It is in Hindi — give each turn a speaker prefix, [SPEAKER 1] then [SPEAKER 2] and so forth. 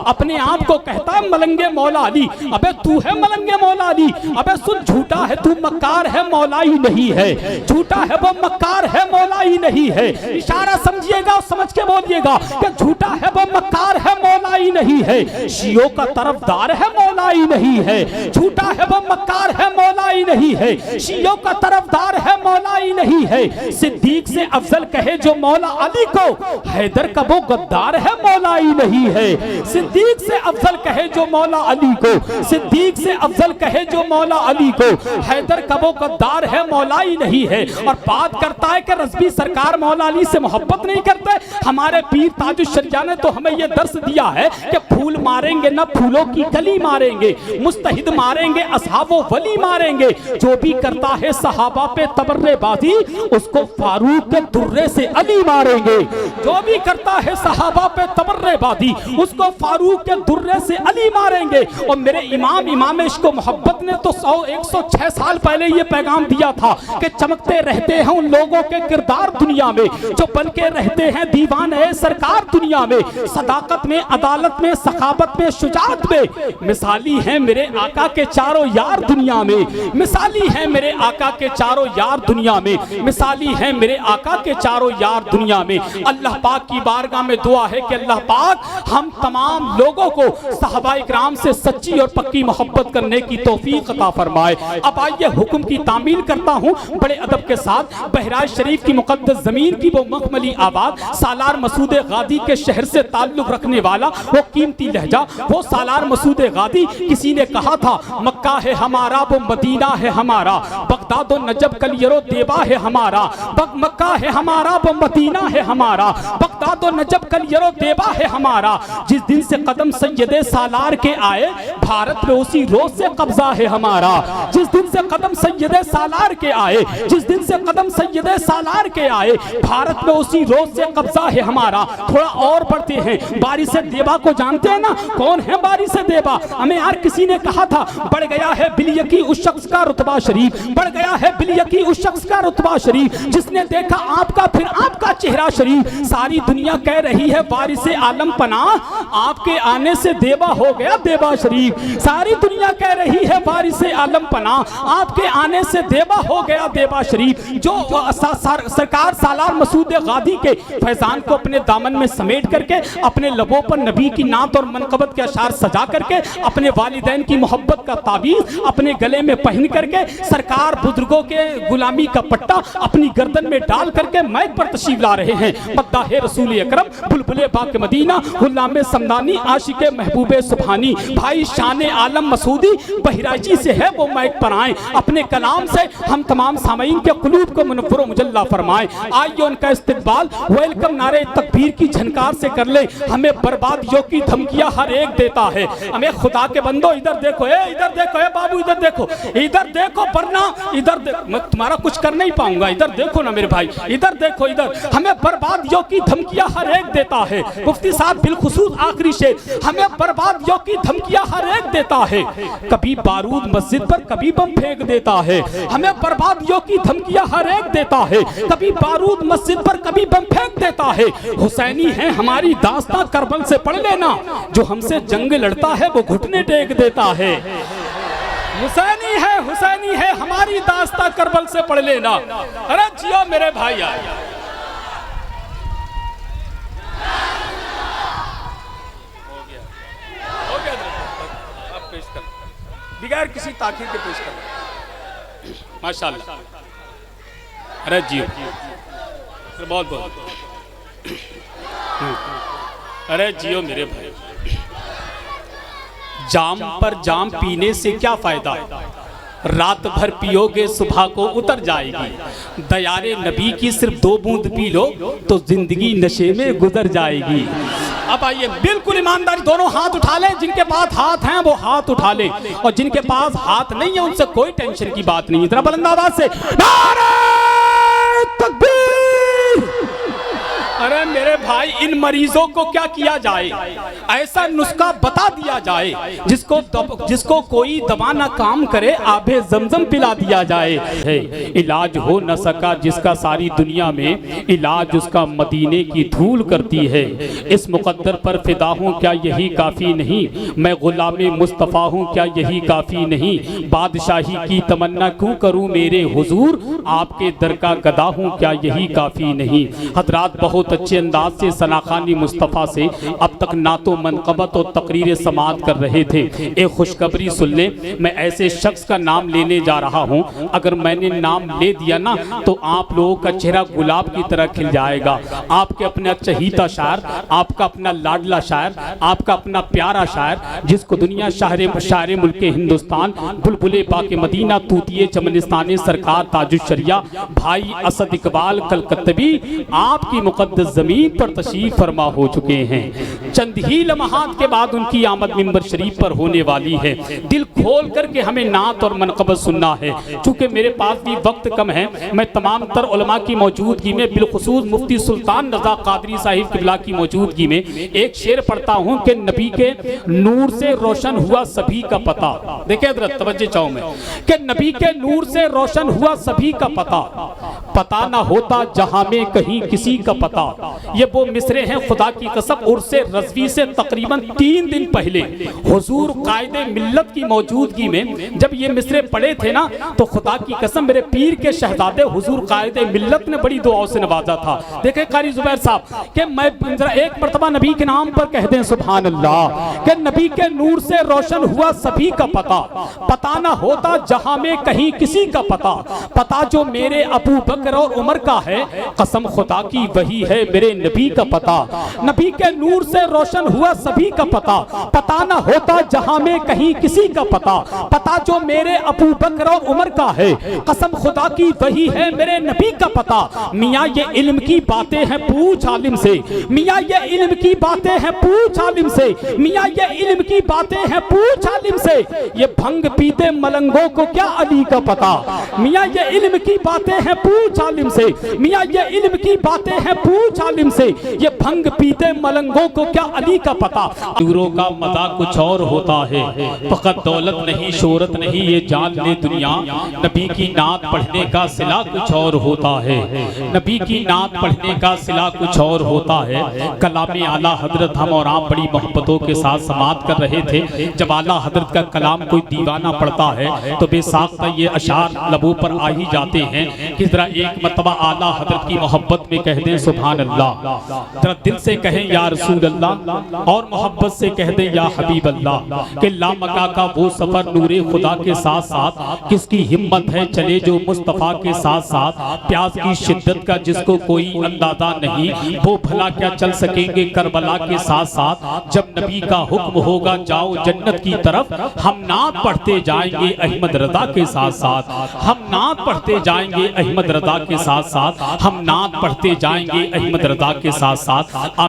[SPEAKER 1] अपने आप को कहता है मलंगे मौला अली। अबे तू है मलंगे मौला अली? अबे सुन, झूठा है तू, मक्कार है, मौला ही नहीं है। झूठा है वो, मक्कार है, मौला ही नहीं है। इशारा समझिएगा और समझ के बोलिएगा कि झूठा है वो, मक्कार है, मौला ही नहीं है। शियों का तरफदार है, मौला ही नहीं है। झूठा है वो, मक्कार है, मौला ही नहीं है। शियों का तरफदार है, मौला ही नहीं है। सिद्दीक से अफजल कहे जो मौला अली को, हैदर का वो गद्दार है, मौला ही नहीं है। सिद्दीक से अफजल कहे जो मौला अली को, सिद्दीक से अफजल कहे जो मौला अली को, हैदर का वो गद्दार है, मौला ही नहीं है। और बात करता है कि रज़वी सरकार मौला अली से मोहब्बत नहीं करते। हमारे पीर ताजुश्शरिया ने तो हमें यह दर्श दिया है कि फूल मारेंगे ना फूलों की कली मारेंगे, मुस्तहिद मारेंगे, असहाबो वली मारेंगे। जो भी करता है सहाबा पे तबर्रेबाजी, उसको फारूक के दुर्रे से अली मारेंगे। जो भी करता है सहाबा पे तबर्रेबाजी, उसको फारूक के दुर्रे से अली मारेंगे। और मेरे इमाम इश्क व मोहब्बत ने तो 106 साल पहले ये पैगाम दिया था कि चमकते रहते हैं उन लोगों के किरदार दुनिया में जो बन के रहते हैं दीवाने सरकार दुनिया में। सदाकत में, अदालत में, सखावत में, शुजाअत में मिसाली हैं मेरे आका के चारों यार दुनिया में। मिसाली हैं मेरे आका के चारों यार दुनिया में। मिसाली हैं मेरे आका के चारों यार दुनिया में। अल्लाह पाक की बारगाह में दुआ है कि अल्लाह पाक हम तमाम लोगों को सहाबाए किराम से सच्ची और पक्की मोहब्बत करने की तौफीक अता फरमाए। अब आइए हुक्म की तामील करता हूँ बड़े अदब के साथ। बहराइच शरीफ की मुक़द्दस ज़मीन की वो मखमली आबाद सालार मसूद गादी के शहर से ताल्लुक़ रखने वाला वो कीमती लहजा, वो सालार मसूद गादी। किसी ने कहा था मक्का है हमारा, वो मदीना है हमारा, बगदाद नजब कलियरो देबा है हमारा। मक्का है हमारा, वो मदीना है हमारा, बगदाद नजब कलियरो देबा है हमारा। जिस दिन से कदम सैयदे सालार के आए, भारत में उसी रोज से कब्जा है हमारा। जिस दिन से कदम सैयदे सालार के आए, जिस दिन से कदम सैयदे सालार के आए, भारत में उसी रोज से कब्जा है हमारा। थोड़ा और बढ़ते हैं। बारिश देबा को जानते हैं ना? कौन है बारिश देबा? हमें यार किसी ने कहा था बढ़ गया है बिलियकी उस शख्स का रुतबा शरीफ, बढ़ गया है बिलियकी उस शख्स का रुतबा शरीफ जिसने देखा आपका फिर आपका चेहरा शरीफ। सारी दुनिया कह रही है बारिश आलम पना, आपके आने से देबा हो गया देबा शरीफ। सारी दुनिया कह रही है बारिश आलम पना, आपके आने से देबा हो गया देबा शरीफ। जो सरकार सालार मसूद गादी के फैजान को अपने दामन में समेट करके, अपने लबों पर नबी की नात और मनकबत के अशार सजा करके, अपने वालिदैन की मोहब्बत का ताबीज अपने गले में पहन करके, सरकार बुजुर्गों के गुलामी का पट्टा अपनी गर्दन में डाल करके मैक पर तशरीफ ला रहे हैं। मद्दाह रसूल अकरम, बुलबुले बाक मदीना, गुलाम समदानी, आशिके महबूबे सुभानी, भाई शान आलम मसूदी बहराइची से है वो मैक पर आए। अपने कलाम से हम तमाम सामईन के कुलूब को मुनव्वर मुजल्ला फरमाए। आइए उनका इस्तकबाल वेलकम नारे तकबीर की झनकार से कर ले। हमें बर्बादियों की धमकियां हर एक देता है। हमें खुदा के बंदो इधर देखो, इधर देखो, बाबू इधर देखो, इधर देखो, वरना इधर देखो, मैं तुम्हारा कुछ कर नहीं पाऊंगा। इधर देखो ना मेरे भाई, इधर देखो, इधर। हमें बर्बादियों की धमकियां हर एक देता है। मुफ्ती साहब बिलखुसूस आखिरी शेर, हमें बर्बादियों की धमकियां हर एक देता है। कभी बारूद मस्जिद पर, कभी बम फेंक देता है। हमें बर्बादियों की धमकियां हर एक देता है। कभी बारूद मस्जिद पर, कभी बम फेंक देता है। हुसैनी है हमारी दास्तां करबल से पढ़ लेना, जो हमसे जंग लड़ता है वो घुटने टेक देता है। हुसैनी है हमारी दास्तां करबल से पढ़ लेना। अरे जियो मेरे भाई यार, हो गया अब पेश कर, बिगैर किसी ताखीर के पेश कर, माशाल्लाह। अरे जियो, बहुत बहुत, अरे जियो मेरे भाई। जाम पर जाम पीने से क्या फायदा, रात भर पियोगे सुबह को उतर जाएगी। दयारे नबी की सिर्फ 2 बूंद पी लो तो जिंदगी नशे में गुजर जाएगी। अब आइए बिल्कुल ईमानदारी, दोनों हाथ उठा लें। जिनके पास हाथ हैं वो हाथ उठा लें, और जिनके पास हाथ नहीं है उनसे कोई टेंशन की बात नहीं। इतना बुलंद आवाज से नारे तकबीर, अरे मेरे भाई, इन मरीजों को क्या किया जाए? ऐसा नुस्खा बता दिया जाए जिसको कोई दवा ना काम करे, आबे जमजम पिला दिया जाए। है इलाज हो न सका जिसका सारी दुनिया में, इलाज उसका मदीने की धूल करती है। इस मुकद्दर पर फिदा हूँ, क्या यही काफ़ी नहीं? मैं गुलामे मुस्तफ़ा हूँ, क्या यही काफ़ी नहीं? बादशाही की तमन्ना क्यों करूँ मेरे हुजूर, आपके दर का गदा हूँ, क्या यही काफ़ी नहीं? हजरात बहुत अच्छे अंदाज से सनाखानी मुस्तफ़ा से अब तक नातो मनक़बत और तकरीर समात कर रहे थे। एक खुशखबरी सुन ले, मैं ऐसे शख्स का नाम लेने जा रहा हूँ, अगर मैंने नाम ले दिया ना तो आप लोगों का चेहरा गुलाब की तरह खिल जाएगा। आपके अपना चहीता शायर, आपका अपना लाडला शायर, आपका अपना प्यारा शायर, जिसको दुनिया शायर मुल्क हिंदुस्तान, बुलबुले पाके मदीना, तूतिए चमनिस्तानी सरकार ताजुश्शरिया भाई असद इकबाल कलकत्तवी आपकी मुक़द्दस ज़मीन पर तशरीफ़ फरमा हो चुके हैं। चंद ही लम्हात के बाद उनकी आमद मिंबर शरीफ पर होने वाली है। दिल खोल करके हमें नात और मनक़बत सुनना है। चूँकि मेरे पास भी वक्त कम है, मैं तमाम तर उलमा की मौजूदगी में, बिलखुसूस मुफ्ती सुल्तान रज़ा क़ादरी साहिब क़िबला की मौजूदगी में एक शेर पढ़ता हूँ कि नबी के नूर से रोशन हुआ सभी का पता। देखिए हज़रत, तवज्जो चाहूँ मैं कि नबी के नूर से रोशन हुआ सभी का पता, पता ना होता जहां में कहीं किसी का पता। ये वो मिसरे हैं खुदा की कसम उर्से रज़वी से तकरीबन 3 दिन पहले हुजूर कायदे मिल्लत की मौजूदगी में जब ये मिसरे पढ़े थे ना, तो खुदा की कसम मेरे पीर के शहजादे हुजूर कायदे मिल्लत ने बड़ी दुआओं से नवाजा था। देखे कारी जुबैर साहब कि मैं जरा एक मरतबा नबी के नाम पर कह दें सुभान अल्लाह, कि नबी के नूर से रोशन हुआ सभी का पता, पता ना होता जहां में कहीं किसी का पता, पता जो मेरे अबू बकर और उमर का है, कसम खुदा की वही है मेरे नबी का पता। नबी के नूर से रोशन हुआ सभी का पता, पता ना होता जहां में कहीं किसी का पता, पता जो मेरे अबू बकर और उमर का है, कसम खुदा की वही है मेरे नबी का पता। मियाँ ये इल्म की बातें हैं पूछ आलिम से, मियाँ ये इल्म की बातें हैं पूछ आलिम से, मियाँ ये इल्म की बातें हैं पूछ आलिम से, ये भंग पीते मलंगों को क्या अली का पता। मियाँ ये इल्म की बातें हैं पूछ आलिम से, मियाँ ये इल्म की बातें हैं पूछ आलिम से, ये भंग पीते मलंगों को क्या अली का पता। दूरों का मजा कुछ और होता है, फकत दौलत नहीं शोहरत नहीं ये जान ले दुनिया, नबी की नात पढ़ने का सिला कुछ और होता है, नबी की नात पढ़ने का सिला कुछ और होता है। कलाम आला हजरत हम और आप बड़ी मोहब्बतों के साथ समात कर रहे थे। जब आला हजरत का कलाम कोई दीवाना पढ़ता है तो बेसाख्ता ये अशार लबों पर आ ही जाते हैं कि जरा एक मरतबा आला हजरत की मोहब्बत में कह दें सुभान अल्लाह, जरा दिल से कहें या रसूल अल्लाह, और मोहब्बत से कह दें या हबीब अल्लाह, कि लामका का वो सफर नूरे खुदा के साथ साथ किसकी हिम्मत है चले जो मुस्तफ़ा के साथ साथ, प्यास की शिद्दत का जिसको कोई अंदाजा नहीं, वो भला क्या चल सकेंगे करबला के साथ साथ। जब नबी का हुक्म होगा जाओ जन्नत की तरफ, हम नात पढ़ते जाएंगे अहमद रजा के साथ साथ, हम नात पढ़ते जाएंगे अहमद रजा के साथ साथ, हम नात पढ़ते जाएंगे अहमद रजा के साथ साथ।